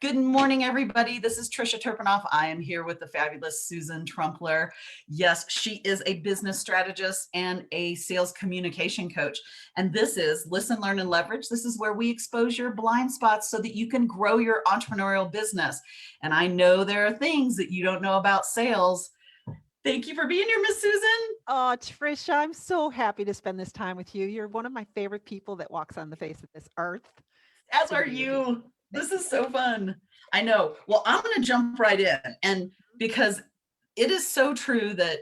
Good morning, everybody. This is Trisha Turpinoff. I am here with the fabulous Susan Trumpler. Yes, she is a business strategist and a sales communication coach. And this is Listen, Learn, and Leverage. This is where we expose your blind spots so that you can grow your entrepreneurial business. And I know there are things that you don't know about sales. Thank you for being here, Miss Susan. Oh, Trisha, I'm so happy to spend this time with you. You're one of my favorite people that walks on the face of this earth. As So to are be with you. you. This Thank is so fun. I know. Well, I'm going to jump right in. And you. because it is so true that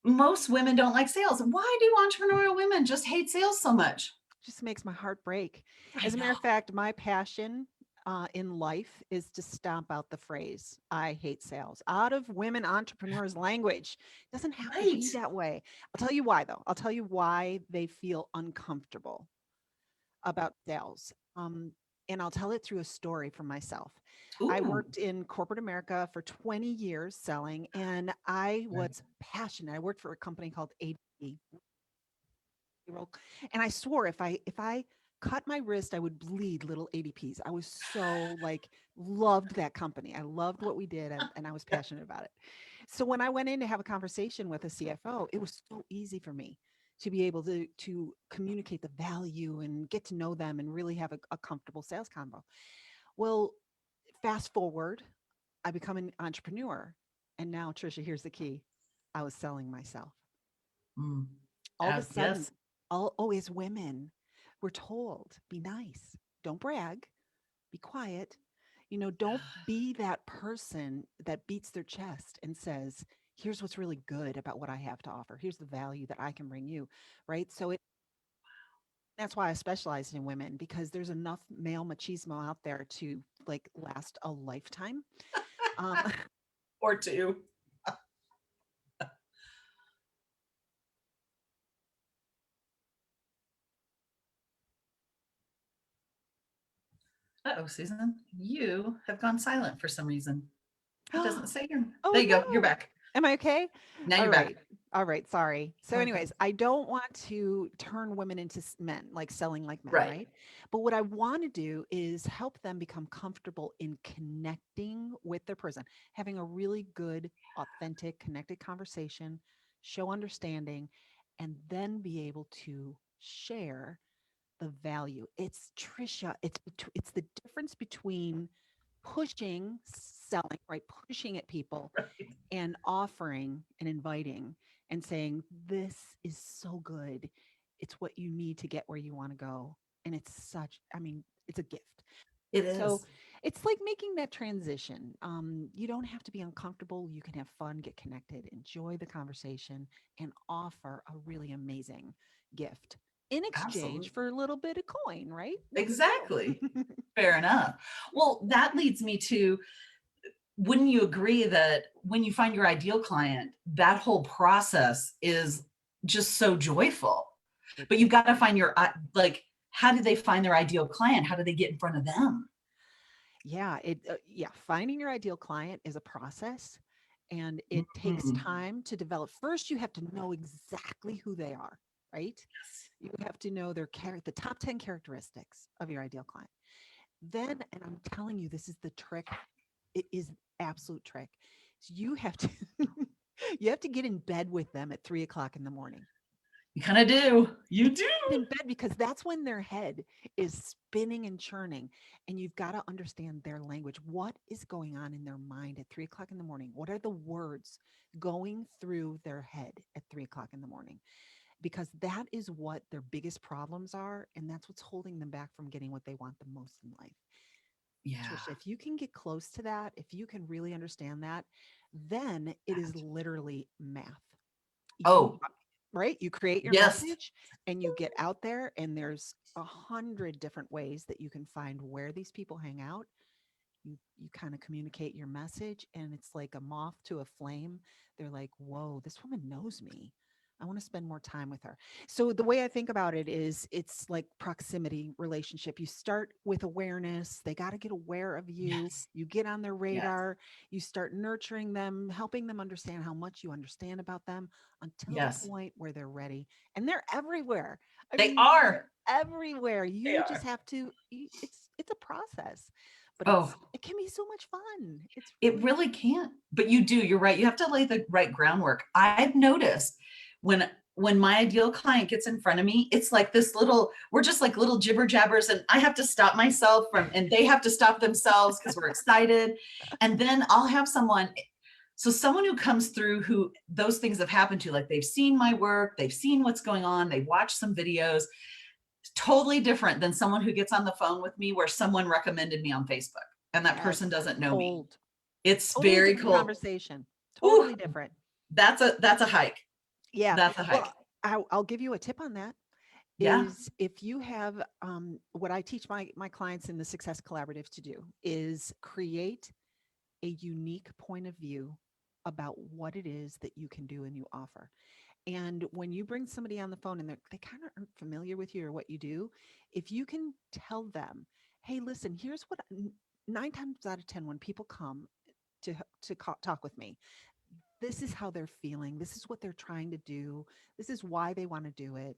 most women don't like sales. Why do entrepreneurial women just hate sales so much? Just makes my heart break. I As a matter of know. fact, my passion in life is to stomp out the phrase, I hate sales, out of women entrepreneurs' language. It doesn't have to Right. be that way. I'll tell you why, though. I'll tell you why they feel uncomfortable about sales. And I'll tell it through a story from myself. I Ooh. worked in corporate America for 20 years selling, and I Right. was passionate. I worked for a company called ADP, and I swore if I cut my wrist, I would bleed little ADPs. I was so like loved that company. I loved what we did, and I was passionate about it. So when I went in to have a conversation with a CFO, it was so easy for me to be able to communicate the value and get to know them and really have a comfortable sales convo. Well, fast forward, I become an entrepreneur, and now Trisha, here's the key: I was selling myself. Mm. All of a sudden, Yes. all always women were told, be nice, don't brag, be quiet. Don't be that person that beats their chest and says, here's what's really good about what I have to offer. Here's the value that I can bring you. Right. So that's why I specialized in women, because there's enough male machismo out there to like last a lifetime. Um, Or two. Uh-oh, Susan, you have gone silent for some reason. It doesn't say you're. There oh you go. You're no. back. Am I okay? Now All you're back. right. All right. Sorry. So, Okay. anyways, I don't want to turn women into men, like selling like men, Right. right? But what I want to do is help them become comfortable in connecting with their person, having a really good, authentic, connected conversation, show understanding, and then be able to share the value. It's Trisha. It's the difference between pushing, selling, right? Pushing at people Right. and offering and inviting and saying, this is so good. It's what you need to get where you want to go. And it's a gift. It So is. it's like making that transition. You don't have to be uncomfortable. You can have fun, get connected, enjoy the conversation, and offer a really amazing gift in exchange Absolutely. for a little bit of coin, right? No big Exactly. deal. Fair enough. Well, that leads me to, wouldn't you agree that when you find your ideal client, that whole process is just so joyful? It But you've is. got to find like, how do they find their ideal client? How do they get in front of them? Yeah, finding your ideal client is a process, and it takes Mhm. time to develop. First, you have to know exactly who they are, right? Yes. You have to know the top 10 characteristics of your ideal client. Then, and I'm telling you, this is the trick. It is absolute trick. So you have to you have to get in bed with them at 3 o'clock in the morning. You kind of do. You do. Get in bed because that's when their head is spinning and churning, and you've got to understand their language. What is going on in their mind at 3 o'clock in the morning? What are the words going through their head at 3 o'clock in the morning? Because that is what their biggest problems are, and that's what's holding them back from getting what they want the most in life. Yeah. Trisha, if you can get close to that, if you can really understand that, then it is literally math. You Oh, right? You create your yes. message and you get out there, and there's 100 different ways that you can find where these people hang out. You kind of communicate your message, and it's like a moth to a flame. They're like, whoa, this woman knows me. I want to spend more time with her. So the way I think about it is it's like proximity relationship. You start with awareness. They got to get aware of you. Yes. You get on their Yes. radar. You start nurturing them, helping them understand how much you understand about them until the Yes. point where they're ready. And they're everywhere. I They mean, they're are. everywhere. They You just are. have to it's a process. but Oh, it can be so much fun. It's it really really can't. But you do, you're right. You have to lay the right groundwork. I've noticed when my ideal client gets in front of me, it's like this little, we're just like little jibber jabbers, and I have to stop myself from, and they have to stop themselves because we're excited. And then I'll have someone, so someone who comes through who those things have happened to, like they've seen my work, they've seen what's going on, they've watched some videos, totally different than someone who gets on the phone with me where someone recommended me on Facebook and that person yes, doesn't know me. cold. It's Totally very different cool. conversation. Ooh, Totally different. that's a hike. Yeah. That's a hike. Well, I'll give you a tip on that. Yeah. Is if you have what I teach my clients in the Success Collaborative to do is create a unique point of view about what it is that you can do and you offer. And when you bring somebody on the phone and they kind of aren't familiar with you or what you do, if you can tell them, hey, listen, here's what 9 times out of 10 when people come to talk with me, this is how they're feeling. This is what they're trying to do. This is why they want to do it.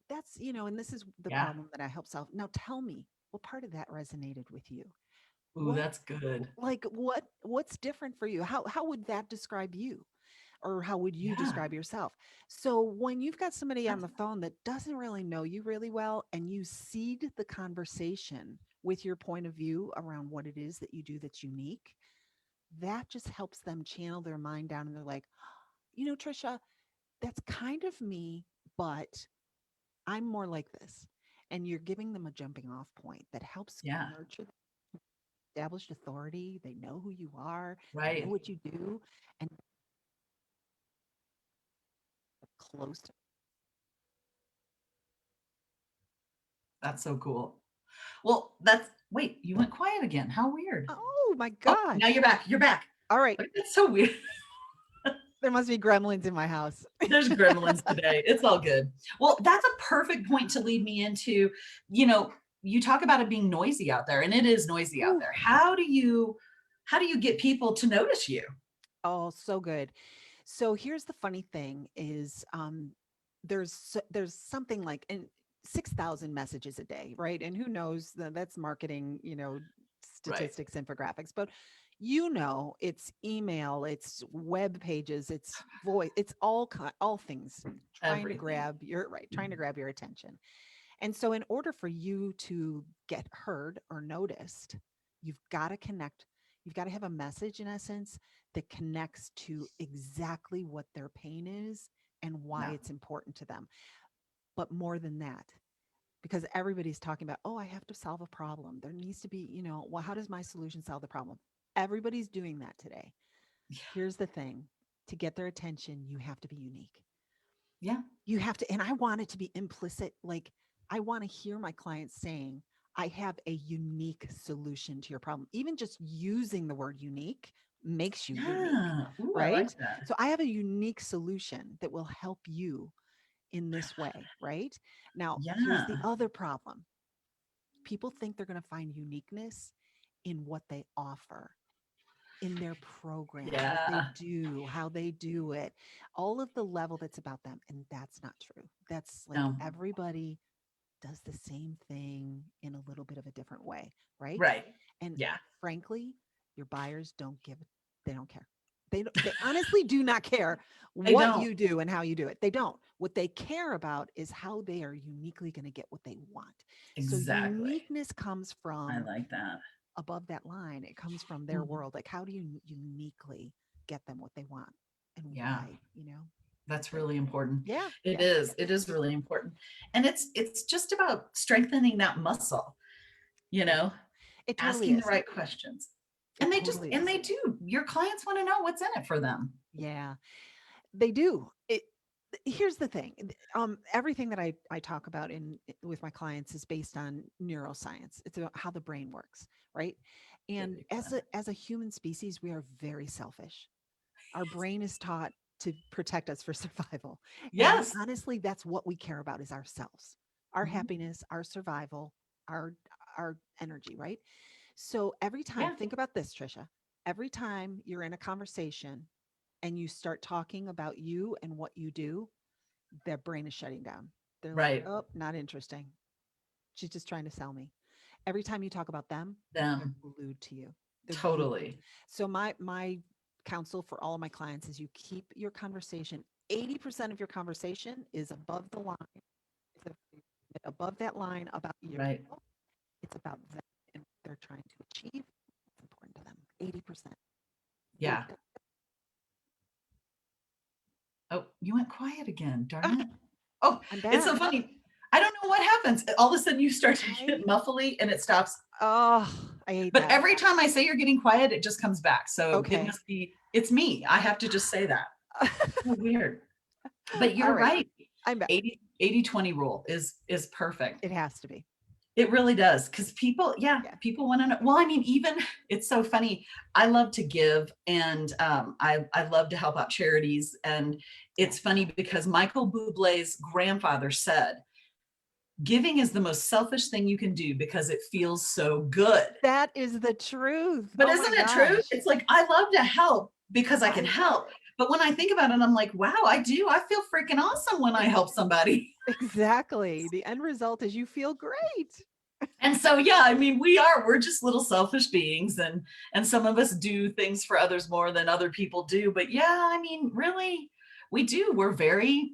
That's, and this is the Yeah. problem that I help solve. Now tell me, what part of that resonated with you? Ooh, What that's good. like what's different for you? How would that describe you? Or how would you Yeah. describe yourself? So when you've got somebody on That's, the phone that doesn't really know you really well and you seed the conversation with your point of view around what it is that you do that's unique, that just helps them channel their mind down and they're like, Trisha, that's kind of me, but I'm more like this. And you're giving them a jumping off point that helps yeah. nurture established authority. They know who you are, they know Right. what you do, and close to. That's so cool. Well, that's, wait, you went quiet again. How weird. Oh my Oh, now gosh. you're back. You're back. All right. Okay, that's so weird. There must be gremlins in my house. There's gremlins today. It's all good. Well, that's a perfect point to lead me into, you know, you talk about it being noisy out there, and it is noisy out Ooh, there. How do you get people to notice you? oh, so good. So here's the funny thing is there's something like 6,000 messages a day, right? And who knows that's marketing, Right. statistics, infographics, but it's email, it's web pages, it's voice, it's all things Everything. trying to grab your attention. And so, in order for you to get heard or noticed, you've got to connect. You've got to have a message, in essence, that connects to exactly what their pain is and why Yeah. it's important to them. But more than that, because everybody's talking about, oh, I have to solve a problem. There needs to be, well, how does my solution solve the problem? Everybody's doing that today. Here's the thing, to get their attention, you have to be unique. Yeah. You have to, and I want it to be implicit. Like, I want to hear my clients saying, I have a unique solution to your problem. Even just using the word unique makes you unique, Yeah. Ooh, I right? like that. So I have a unique solution that will help you in this way, right? Now, here's the Yeah. other problem. People think they're going to find uniqueness in what they offer, in their program, what they Yeah. do, how they do it, all of the level that's about them. And that's not true. That's like No. everybody does the same thing in a little bit of a different way, right? Right. And Yeah. frankly, your buyers they don't care. They honestly do not care They what don't. you do and how you do it. They don't. What they care about is how they are uniquely going to get what they want. So Exactly. uniqueness comes I from like that. above that line. It comes from their Mhm. world. Like, how do you uniquely get them what they want and Yeah. why? That's So really important. yeah, It yeah, is. It is really important. And it's just about strengthening that muscle, you yeah. know, It totally asking the is. right questions. It totally And is. they do. Your clients want to know what's in it for them. Yeah, they do. Here's the thing. Everything that I talk about with my clients is based on neuroscience. It's about how the brain works, right? And Big fan. as a human species, we are very selfish. Our brain is taught to protect us for survival. And Yes. honestly, that's what we care about is ourselves, our Mhm. happiness, our survival, our our energy, right? So every time, Yeah. think about this, Trisha. Every time you're in a conversation and you start talking about you and what you do, their brain is shutting down. They're like, Right. "Oh, not interesting. She's just trying to sell me." Every time you talk about them, they're them. glued to you. They're glued. Totally. So my counsel for all of my clients is you keep your conversation. 80% of your conversation is above the line. It's above that line about Right. yourself. It's about them and what they're trying to achieve. It's important to them. 80%. So Yeah. Oh, you went quiet again. Darn ah, it. Oh, I'm it's back. so funny. I don't know what happens. All of a sudden you start to Right? get muffly and it stops. Oh, I hate But that. every time I say you're getting quiet, it just comes back. So it Okay. must be, it's me. I have to just say that. So weird. But All you're right. right. I'm back. 80-20 rule is perfect. It has to be. It really does. Because people, yeah, Yeah. people want to know. Well, I mean, even it's so funny. I love to give and I love to help out charities. And Yeah. it's funny because Michael Bublé's grandfather said, giving is the most selfish thing you can do because it feels so good. That is the truth. But Oh my isn't it true? gosh. It's like, I love to help because I I can love help. But when I think about it, I'm like, wow, I do. I feel freaking awesome when I it. help somebody. Exactly. The end result is you feel great. And so, yeah, I mean, we're just little selfish beings and some of us do things for others more than other people do. But yeah, I mean, really, we do. We're very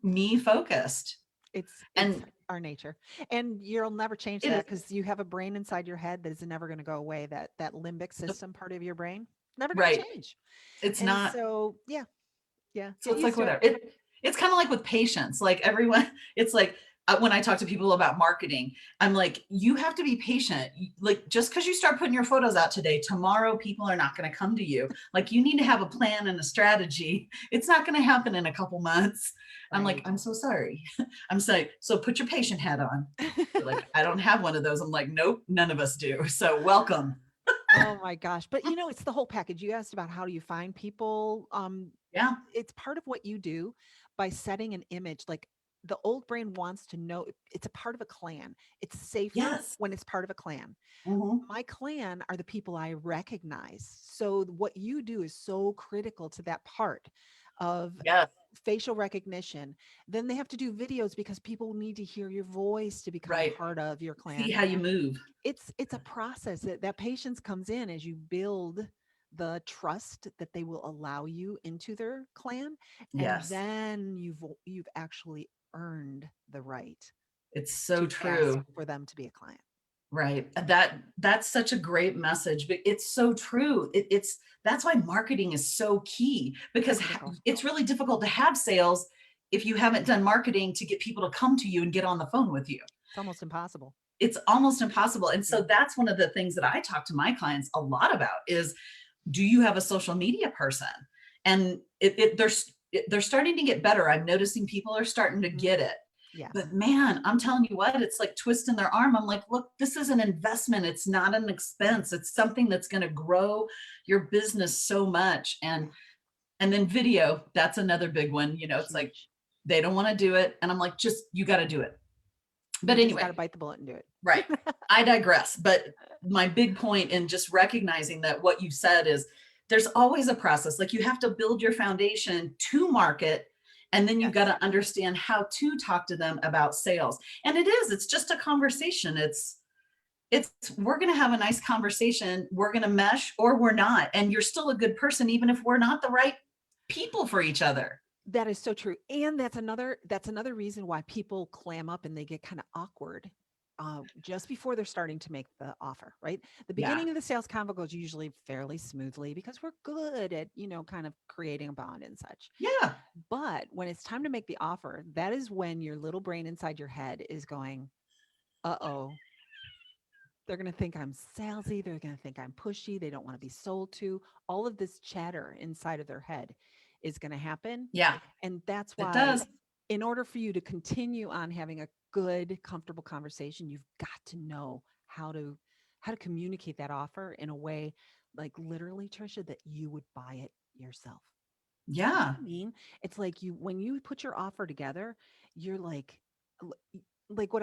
me focused. It's And our nature. And you'll never change it is, that because you have a brain inside your head that is never going to go away. That limbic system part of your brain, never going to right. change. It's And not. so, yeah, yeah, So get it's like used to it. whatever. It's kind of like with patience. Like everyone, it's like when I talk to people about marketing, I'm like, you have to be patient. Like just because you start putting your photos out today, tomorrow people are not going to come to you. Like you need to have a plan and a strategy. It's not going to happen in a couple months. I'm like, Right. I'm so sorry. I'm sorry. So put your patient hat on. You're like, I don't have one of those. I'm like, nope, none of us do. So welcome. Oh my gosh. But it's the whole package. You asked about how do you find people. Yeah. It's part of what you do by setting an image. Like the old brain wants to know it's a part of a clan. It's safer Yes. when it's part of a clan. Mm-hmm. My clan are the people I recognize. So what you do is so critical to that part of Yes. facial recognition. Then they have to do videos because people need to hear your voice to become Right. part of your See clan. how you move. It's a process that patience comes in as you build the trust that they will allow you into their clan, and Yes. then you've actually earned the right It's so to ask true. for them to be a client. Right. That's such a great message, but it's so true. It's that's why marketing is so key because Critical. it's really difficult to have sales if you haven't done marketing to get people to come to you and get on the phone with you. It's almost impossible. It's almost impossible. And so Yeah. that's one of the things that I talk to my clients a lot about is, do you have a social media person? And they're starting to get better. I'm noticing people are starting to Hmm. get it. Yes. But man, I'm telling you what, it's like twisting their arm. I'm like, look, this is an investment. It's not an expense. It's something that's going to grow your business so much. Yeah. And then video, that's another big one. It's like Huge. they don't want to do it. And I'm like, just you got to do it. But You just got to anyway, bite the bullet and do it. right. I digress. But my big point in just recognizing that what you said is there's always a process. Like you have to build your foundation to market. And then you've got Yes. to understand how to talk to them about sales. And it's just a conversation. It's we're going to have a nice conversation. We're going to mesh or we're not. And you're still a good person, even if we're not the right people for each other. That is so true. And that's another reason why people clam up and they get kind of awkward just before they're starting to make the offer, right? The Yeah. beginning of the sales convo goes usually fairly smoothly because we're good at, kind of creating a bond and such. Yeah. But when it's time to make the offer, that is when your little brain inside your head is going, uh-oh, they're going to think I'm salesy. They're going to think I'm pushy. They don't want to be sold to. All of this chatter inside of their head is going to happen. Yeah. And that's It why, does. in order for you to continue on having a good, comfortable conversation, you've got to know how to communicate that offer in a way like literally, Trisha, that you would buy it yourself. You know Yeah. what I mean? It's like when you put your offer together, you're like what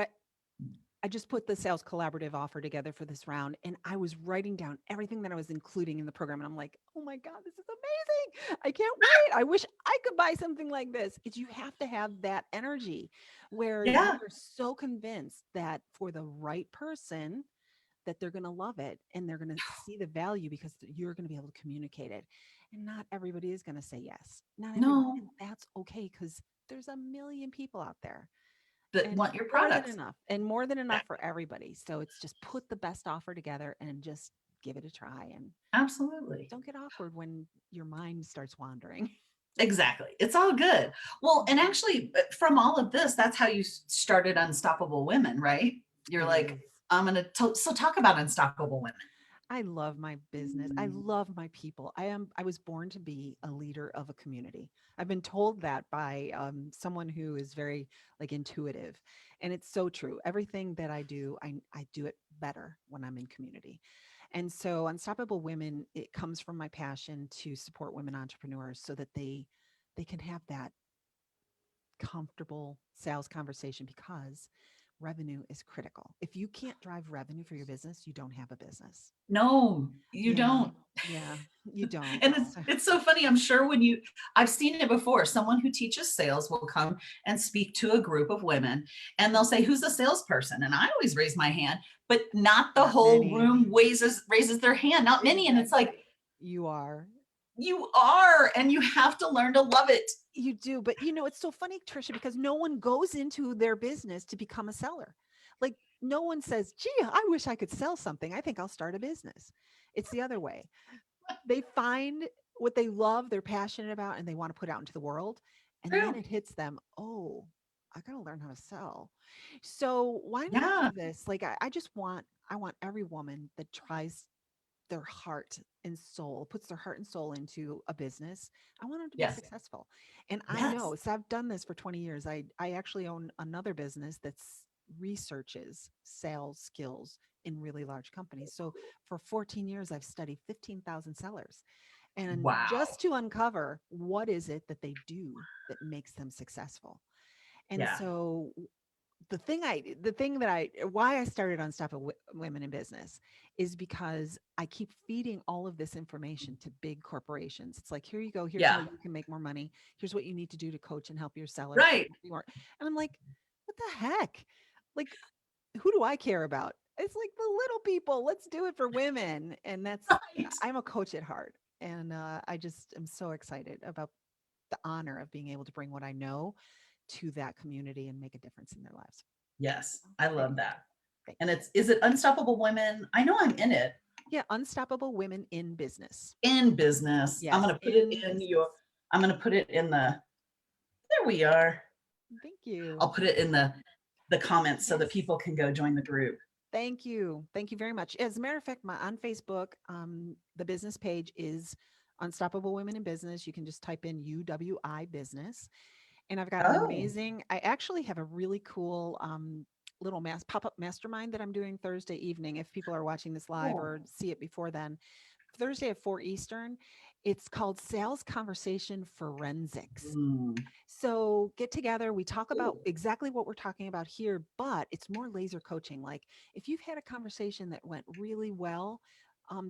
I I just put the sales collaborative offer together for this round, and I was writing down everything that I was including in the program. And I'm like, oh my God, this is amazing. I can't wait. I wish I could buy something like this. It's you have to have that energy where you Yeah. are so convinced that for the right person, that they're going to love it and they're going to see the value because you're going to be able to communicate it. And not everybody is going to say yes. Not everybody. No, And that's okay because there's a million people out there that and want your more than products. enough and more than Yeah, enough for everybody. So it's just put the best offer together and just give it a try and absolutely. don't get awkward when your mind starts wandering. Exactly. It's all good. Well, and Mhm. actually, from all of this, that's how you started Unstoppable Women, right? You're It like, is. I'm going to, so talk about Unstoppable Women. I love my business. I love my people. I was born to be a leader of a community. I've been told that by someone who is very like intuitive, and it's so true. Everything that I do, I do it better when I'm in community. And so Unstoppable Women, it comes from my passion to support women entrepreneurs so that they can have that comfortable sales conversation because revenue is critical. If you can't drive revenue for your business, you don't have a business. No, you Yeah. don't. Yeah, you don't. And So it's so funny. I'm sure I've seen it before. Someone who teaches sales will come and speak to a group of women and they'll say, who's the salesperson? And I always raise my hand, but not the not whole many. room raises their hand, not many. And it's like, Exactly. You are. you are, and you have to learn to love it. You do. But it's so funny, Trisha, because no one goes into their business to become a seller. Like no one says, gee, I wish I could sell something. I think I'll start a business. It's the other way. They find what they love, they're passionate about, and they want to put out into the world. And then True. it hits them, oh, I got to learn how to sell. So why not Yeah. do this? Like, I want every woman that tries their heart and soul, puts their heart and soul into a business. I want them to be Yes. successful. And I Yes. know, so I've done this for 20 years. I actually own another business that's researches sales skills in really large companies. So for 14 years, I've studied 15,000 sellers and Wow. just to uncover what is it that they do that makes them successful. And Yeah. so the thing that I why I started Unstoppable Women in Business is because I keep feeding all of this information to big corporations. It's like, here you go. Here's how Yeah. you can make more money. Here's what you need to do to coach and help your sellers. Right. And I'm like, what the heck? Like, who do I care about? It's like the little people. Let's do it for women. And Right. I'm a coach at heart. And I just am so excited about the honor of being able to bring what I know to that community and make a difference in their lives. Yes. I love Anyway, that. thank And you. is it Unstoppable Women? I know I'm in it. Yeah, Unstoppable Women in Business. In business. Yes, in business. I'm going to put it in there we are. Thank you. I'll put it in the comments so that Yes. people can go join the group. Thank you. Thank you very much. As a matter of fact, on Facebook, the business page is Unstoppable Women in Business. You can just type in UWI Business. And I've got an Oh, amazing, I actually have a really cool little pop-up mastermind that I'm doing Thursday evening. If people are watching this live cool. or see it before then, Thursday at 4 Eastern. It's called Sales Conversation Forensics. Mm, So get together, we talk about cool. exactly what we're talking about here, but it's more laser coaching. Like if you've had a conversation that went really well,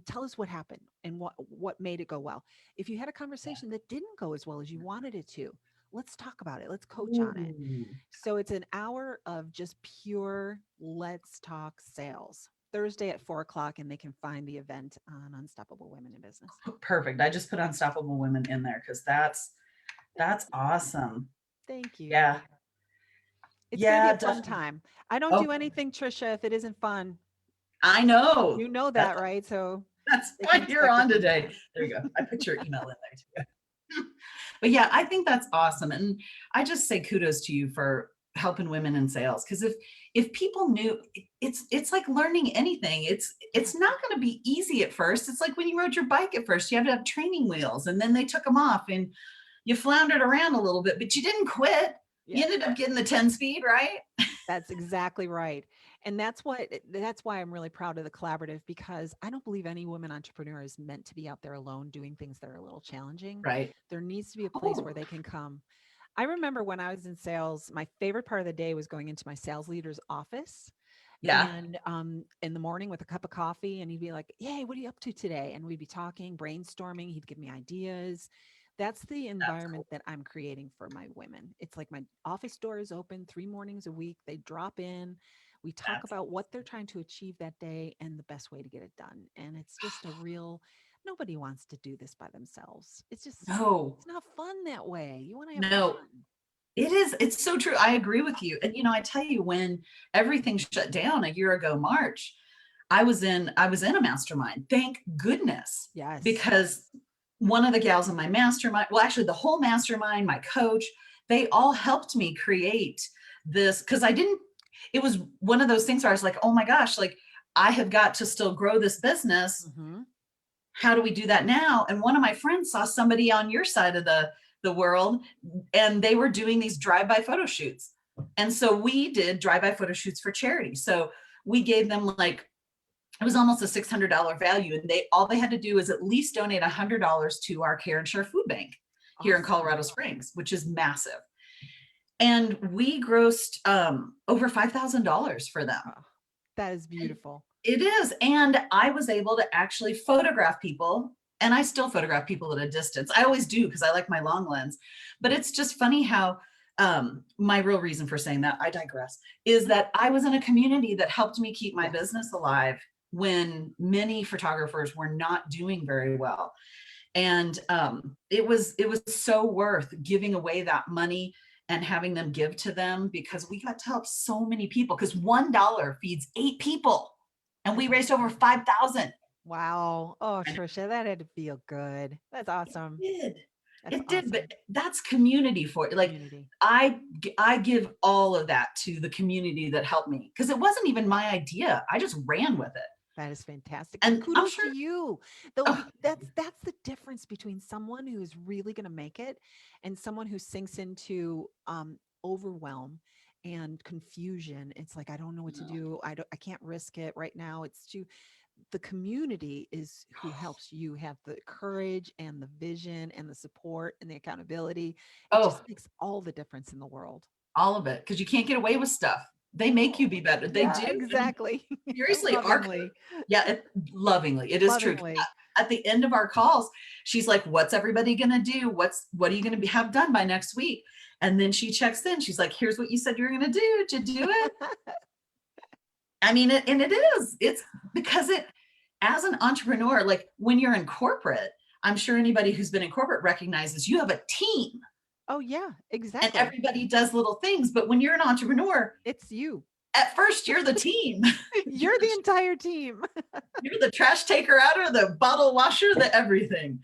tell us what happened and what made it go well. If you had a Yeah. conversation that didn't go as well as you wanted it to, let's talk about it. Let's coach on it. Ooh. So it's an hour of just pure let's talk sales. Thursday at 4 o'clock, and they can find the event on Unstoppable Women in Business. Perfect. I just put Unstoppable Women in there because Thank that's you. awesome. Thank you. Yeah. It's going to be Yeah, a fun definitely. time. I don't Oh, do anything, Trisha, if it isn't fun. I know. You know That's that, right? So that's they can what you're expect a on fun today. time. There you go. I put your email in there too. But yeah, I think that's awesome. And I just say kudos to you for helping women in sales. Because if people knew it's like learning anything. It's not going to be easy at first. It's like when you rode your bike at first, you have to have training wheels and then they took them off and you floundered around a little bit, but you didn't quit. You Yes. ended up getting the 10 speed, right? That's exactly right. And that's why I'm really proud of the collaborative because I don't believe any woman entrepreneur is meant to be out there alone doing things that are a little challenging. Right. There needs to be a place where Oh, they can come. I remember when I was in sales, my favorite part of the day was going into my sales leader's office Yeah, And in the morning with a cup of coffee, and he'd be like, "Yay, what are you up to today?" And we'd be talking, brainstorming. He'd give me ideas. That's the that's environment cool. that I'm creating for my women. It's like my office door is open 3 mornings a week. They drop in. We talk That's about what they're trying to achieve that day and the best way to get it done. And it's just a real, nobody wants to do this by themselves. no, It's not fun that way. You want to have no. fun. It is. It's so true. I agree with you. And I tell you, when everything shut down a year ago, March, I was in a mastermind. Thank goodness, Yes. because one of the gals in my mastermind, well, actually the whole mastermind, my coach, they all helped me create this, because I didn't, it was one of those things where I was like, oh my gosh, like I have got to still grow this business. Hmm. How do we do that now? And one of my friends saw somebody on your side of the world, and they were doing these drive-by photo shoots. And so we did drive-by photo shoots for charity. So we gave them, like, it was almost a $600 value, and they had to do is at least donate $100 to our Care and Share Food Bank here in Awesome. Colorado Springs, which is massive. And we grossed over $5,000 for them. Oh, that is beautiful. It is. And I was able to actually photograph people. And I still photograph people at a distance. I always do, because I like my long lens. But it's just funny how my real reason for saying that, I digress, is that I was in a community that helped me keep my Yes. business alive when many photographers were not doing very well. And it was so worth giving away that money and having them give to them, because we got to help so many people, because $1 feeds 8 people, and we That's raised over awesome. 5,000. Wow. Oh, And Trisha, that had to feel good. That's awesome. it did. That's It did. awesome. But that's community for it. Like, Community. I give all of that to the community that helped me, because it wasn't even my idea. I just ran with it. That is fantastic. And And I'm kudos to sure, you. Though oh, that's the difference between someone who is really going to make it and someone who sinks into overwhelm and confusion. It's like, I don't know what to no. do. I can't risk it right now. It's too, the community is who helps you have the courage and the vision and the support and the accountability. It just Oh, makes all the difference in the world. all of it, because you can't get away with stuff. They make you Oh, be better. They yeah, do. I mean, exactly. seriously, Lovingly. yeah, lovingly, it is true. Lovingly. At the end of our calls, she's like, "What's everybody gonna do? What are you gonna have done by next week?" And then she checks in. She's like, "Here's what you said you were gonna do. Did you do it?" I mean, and it is. It's because as an entrepreneur, like when you're in corporate, I'm sure anybody who's been in corporate recognizes you have a team Oh, yeah, and exactly. everybody does little things. But when you're an entrepreneur, It's you. at first you're the team. you're You're the the entire team. you're the trash taker outer, the bottle washer, the everything.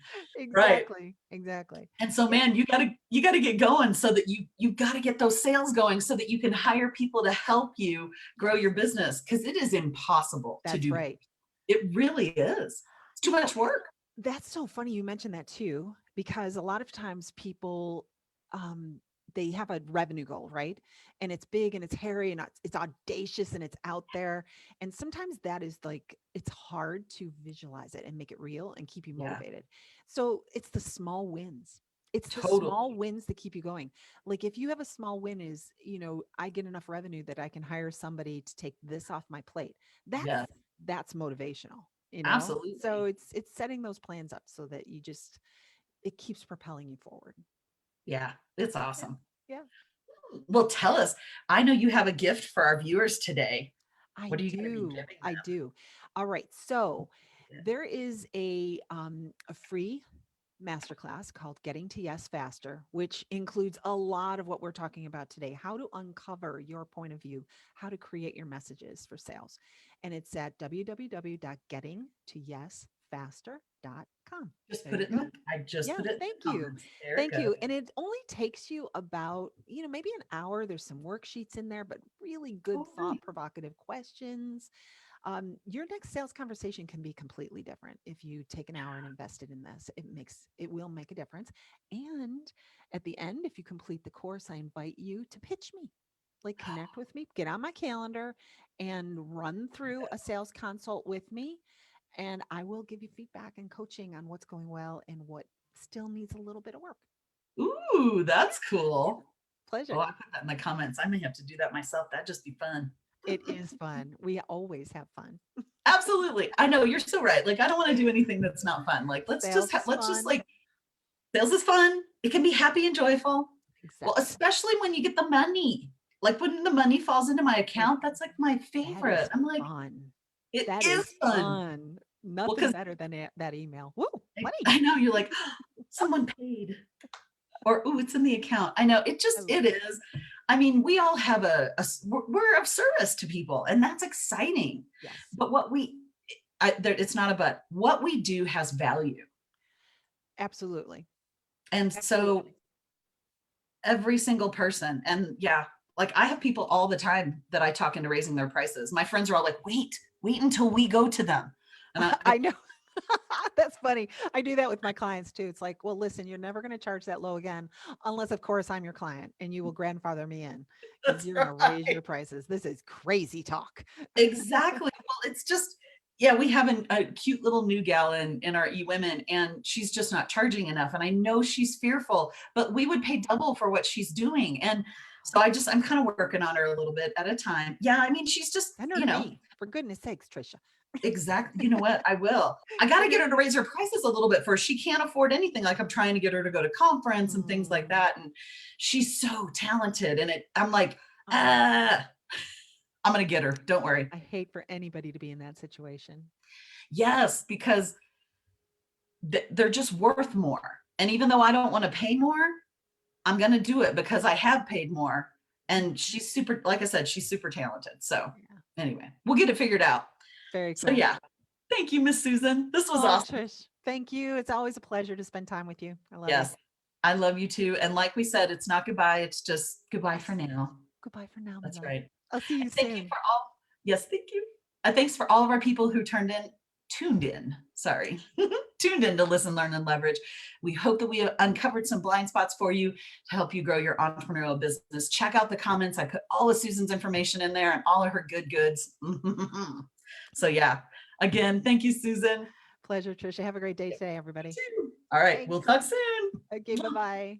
Right. Exactly. Exactly. And so, Yeah, man, you gotta get going, so that you gotta get those sales going, so that you can hire people to help you grow yes, your business, because it is impossible to that's do. right. It really is. It's too Well, much work. that's so funny you mentioned that too, because a lot of times people, um, they have a revenue goal, right? And it's big and it's hairy and it's audacious and it's out there. And sometimes that is like, it's hard to visualize it and make it real and keep you Yeah, motivated. So it's the small wins. It's the small totally. wins that keep you going. Like if you have a small win is, I get enough revenue that I can hire somebody to take this off my plate. That's Yeah, that's motivational. So absolutely. it's setting those plans up so that it keeps propelling you forward. Yeah, it's Yeah. awesome. Yeah. Well, tell us. I know you have a gift for our viewers today. I What are you going to be do. giving I do. All right. So them? there is a free masterclass called Getting to Yes Faster, which includes a lot of what we're talking about today: how to uncover your point of view, how to create your messages for sales. And it's at www.gettingtoyesfaster.com. Just There put you it in go. the. I just Yeah, put it in thank the you. comments. There it Thank goes. you. And it only takes you about, maybe an hour. There's some worksheets in there, but really good Oh, thought nice. provocative questions. Your next sales conversation can be completely different if you take an hour and invest it in this. It will make a difference. And at the end, if you complete the course, I invite you to pitch me. Like connect with me, get on my calendar and run through a sales consult with me. And I will give you feedback and coaching on what's going well and what still needs a little bit of work. Ooh, Yeah, that's yeah. cool. Oh, Pleasure. I put that in the comments. I may have to do that myself. That'd just be fun. It is fun. We always have fun. Absolutely. I know you're so right. Like, I don't want to do anything that's not fun. Like, Sales is let's just fun. like, sales is fun. It can be happy and joyful. Well, Exactly. especially when you get the money. Like when the money falls into my Oh, account, that's like my that is favorite. I'm like, fun. it That is is fun. fun. Well, Nothing because better than that email. Woo, money. I know you're like, someone paid, or ooh, it's in the account. I know I it love it. is. I mean, we all have we're of service to people, and that's exciting. Yes, But it's not a but. What we do has value, absolutely. and so Absolutely. every single person, and yeah, like I have people all the time that I talk into raising their prices. My friends are all like, wait until we go to them, and I go, I know. That's funny. I do that with my clients too. It's like, well, listen, you're never going to charge that low again, unless, of course, I'm your client and you will grandfather me in because that's you're going to raise right. your prices. This is crazy talk. Exactly. Well, it's just, yeah, we have a cute little new gal in our e-women, and she's just not charging enough. And I know she's fearful, but we would pay double for what she's doing. And so I'm kind of working on her a little bit at a time. Yeah, I mean, she's just, Send her to me, for goodness sakes, Trisha. exactly. You know what? I will. I got to Send her get to her to me. raise her prices a little bit first. She can't afford anything. Like I'm trying to get her to go to conference and things like Mm, that. And she's so talented. And I'm like, oh, ah, I'm going to get her. Don't worry. I hate for anybody to be in that situation. Yes, because they're just worth more. And even though I don't want to pay more, I'm going to do it because I have paid more. And Mhm. she's super, like I said, she's super talented. So Yeah, anyway, we'll get it figured out. very So cool. yeah, thank you, Miss Susan. This was Oh, awesome. Trish, thank you. It's always a pleasure to spend time with you. I love you. Yes, I love you too. And like we said, it's not goodbye. It's just goodbye for Yes. now. Goodbye for now, my That's love. right. I'll see you And thank you soon. for all. Yes, thank you. Thanks for all of our people who tuned in. Sorry, tuned in to listen, learn, and leverage. We hope that we have uncovered some blind spots for you to help you grow your entrepreneurial business. Check out the comments. I put all of Susan's information in there and all of her good goods. So yeah, again, thank you, Susan. Pleasure, Trisha. Have a great day today, everybody. All right, we'll Thanks. talk soon. Okay, bye bye.